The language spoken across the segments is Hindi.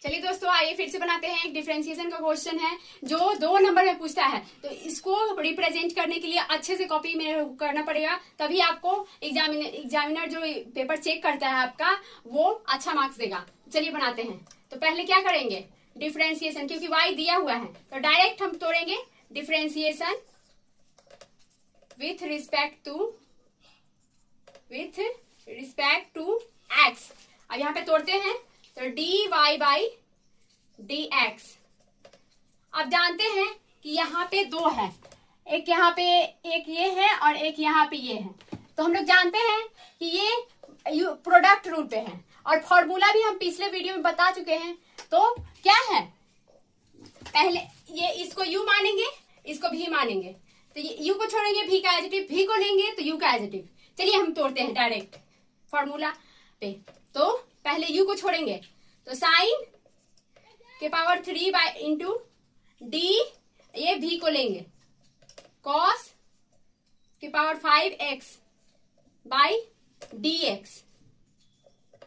चलिए दोस्तों, आइए फिर से बनाते हैं। एक डिफरेंशिएशन का क्वेश्चन है जो 2 नंबर में पूछता है, तो इसको रिप्रेजेंट करने के लिए अच्छे से कॉपी में करना पड़ेगा, तभी आपको एग्जामिनर जो पेपर चेक करता है आपका, वो अच्छा मार्क्स देगा। चलिए बनाते हैं। तो पहले क्या करेंगे, डिफरेंशिएशन, क्योंकि y दिया हुआ है तो डायरेक्ट हम तोड़ेंगे differentiation with respect to x। अब यहाँ पे तोड़ते हैं तो dy बाई dx। अब जानते हैं कि यहाँ पे 2 है, एक यहाँ पे एक ये है और एक यहाँ पे ये है, तो हम लोग जानते हैं कि ये प्रोडक्ट रूल पे है और फॉर्मूला भी हम पिछले वीडियो में बता चुके हैं। तो क्या है, पहले ये इसको u मानेंगे, इसको v मानेंगे, तो ये u को छोड़ेंगे, v का एडिटिव, v को लेंगे तो u का एडिटिव। चलिए हम तोड़ते हैं डायरेक्ट फॉर्मूला पे। तो पहले u को छोड़ेंगे तो साइन के पावर 3 बाई इंटू डी, ये v को लेंगे कॉस के पावर 5x बाई dx।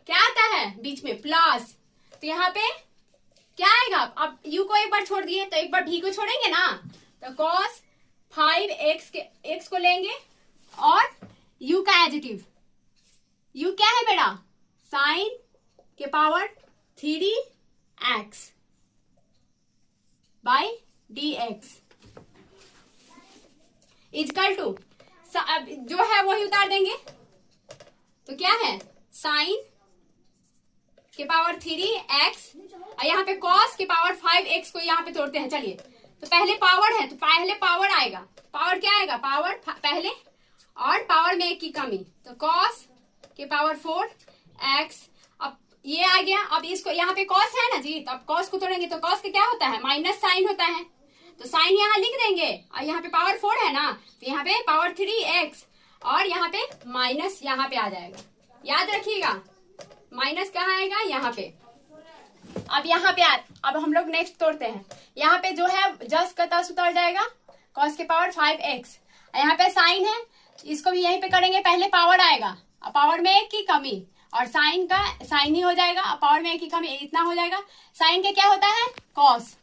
क्या आता है बीच में प्लस, तो यहाँ पे क्या आएगा, अब u को एक बार छोड़ दिए तो एक बार v को छोड़ेंगे ना, तो cos 5x के x को लेंगे और u का एडिटिव, u क्या है बेटा, साइन के power 3x by dx equal to, जो है वही उतार देंगे, तो क्या है साइन के पावर 3x और यहाँ पे cos के पावर 5x को यहाँ पे तोड़ते हैं। चलिए, तो पहले पावर है तो पहले पावर आएगा, पावर क्या आएगा, पावर पहले और पावर में एक की कमी, तो cos के पावर 4x। अब ये आ गया, अब इसको यहाँ पे cos है ना जी, तो अब cos को तोड़ेंगे तो cos का क्या होता है, माइनस साइन होता है, तो साइन यहाँ लिख देंगे और यहाँ पे पावर 4 है ना, तो यहाँ पे पावर 3x और यहाँ पे माइनस यहाँ पे आ जाएगा, याद रखिएगा माइनस कहाँ आएगा, यहाँ पे। अब यहाँ पे अब हम लोग नेक्स्ट तोड़ते हैं, यहाँ पे जो है जस का तस उतर जाएगा, cos के पावर 5x, यहाँ पे साइन है, इसको भी यहीं पे करेंगे, पहले पावर आएगा और पावर में एक की कमी और साइन का साइन ही हो जाएगा, पावर में एक की कमी इतना हो जाएगा। साइन के क्या होता है cos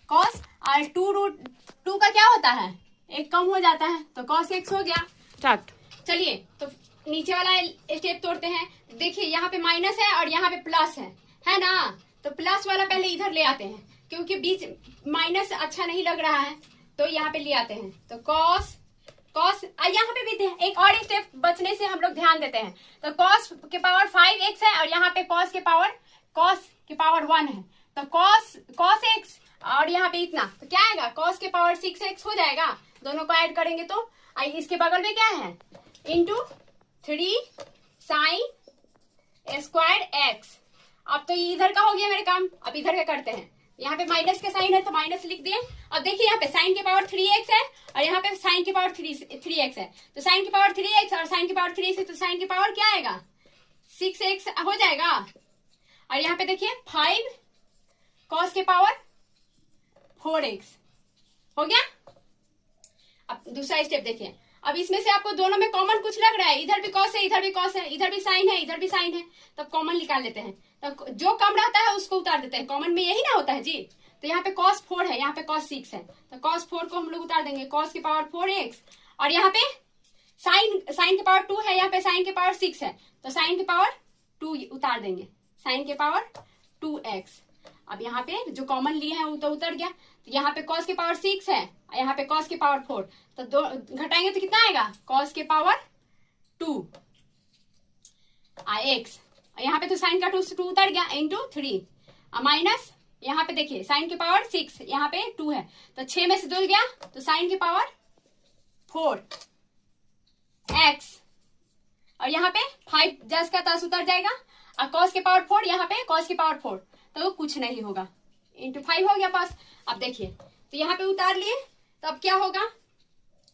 और 2√2 का क्या होता है, एक कम हो जाता है, तो cos x हो गया स्टार्ट। चलिए तो नीचे वाला स्टेप तोड़ते हैं। देखिए यहाँ पे माइनस है और यहाँ पे प्लस है ना, तो प्लस वाला पहले इधर ले आते हैं, क्योंकि बीच माइनस अच्छा नहीं लग रहा है, तो यहाँ पे ले आते हैं, तो cos यहाँ पे भी एक और स्टेप बचने से हम लोग ध्यान देते हैं, तो cos के पावर 5x है और यहाँ पे cos के पावर 1 है, तो cos x और यहाँ पे इतना, तो क्या आएगा, cos के पावर 6x हो जाएगा, दोनों को ऐड करेंगे तो इसके बगल में क्या है, इंटू 3 साइन स्क्वायर x। अब तो इधर का हो गया मेरे काम, अब इधर का करते हैं, यहाँ पे माइनस का साइन है तो माइनस लिख दिए। अब देखिए यहाँ पे साइन के पावर 3x है और यहाँ पे साइन के पावर 3x है, तो साइन के पावर 3x और साइन के पावर 3 से तो साइन के पावर क्या आएगा 6x हो जाएगा, और यहाँ पे देखिए 5 cos के पावर 4x हो गया। अब दूसरा स्टेप देखिए, अब इसमें से आपको दोनों में कॉमन कुछ लग रहा है, इधर भी cos है, इधर भी cos है, इधर भी साइन है, इधर भी साइन है, तब कॉमन निकाल लेते हैं, तो जो कम रहता है उसको उतार देते हैं, कॉमन में यही ना होता है जी। तो यहाँ पे cos 4 है, यहाँ पे cos 6 है, तो cos 4 को हम लोग उतार देंगे, cos के पावर 4x और यहाँ पे साइन के पावर 2 है, यहाँ पे साइन के पावर 6 है, तो साइन के पावर 2 उतार देंगे, साइन के पावर 2x। अब यहाँ पे जो कॉमन लिए हैं वो तो उतर गया, तो यहाँ पे cos के पावर 6 है, यहाँ पे cos के पावर 4, तो दो घटाएंगे तो कितना आएगा, cos के पावर 2 x, यहाँ पे तो साइन का 2 उतर गया इंटू 3 माइनस, यहाँ पे देखिए साइन के पावर 6, यहाँ पे 2 है, तो 6 में से 2 गया, तो साइन के पावर 4 x और यहाँ पे 5 जस का तस उतर जाएगा और cos के पावर 4, यहाँ पे cos के पावर 4, तो कुछ नहीं होगा, इंटू 5 हो गया पास। अब देखिए तो यहाँ पे उतार लिए, तो अब क्या होगा,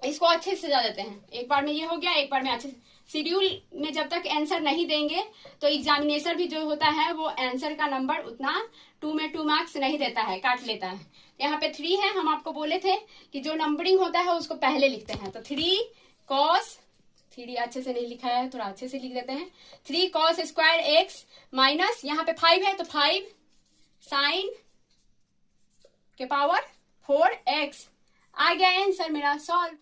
इसको अच्छे से सजा देते हैं, एक बार में ये हो गया, एक बार में अच्छे से। शेड्यूल में जब तक आंसर नहीं देंगे तो एग्जामिनेशन भी जो होता है वो आंसर का नंबर उतना 2 में 2 मार्क्स नहीं देता है, काट लेता है। यहाँ पे 3 है, हम आपको बोले थे कि जो नंबरिंग होता है उसको पहले लिखते हैं, तो 3 cos, 3 अच्छे से नहीं लिखा है, थोड़ा अच्छे से लिख देते हैं, 3 cos स्क्वायर x माइनस यहाँ पे 5 है तो 5 साइन के पावर 4x। आ गया आंसर मेरा सॉल्व।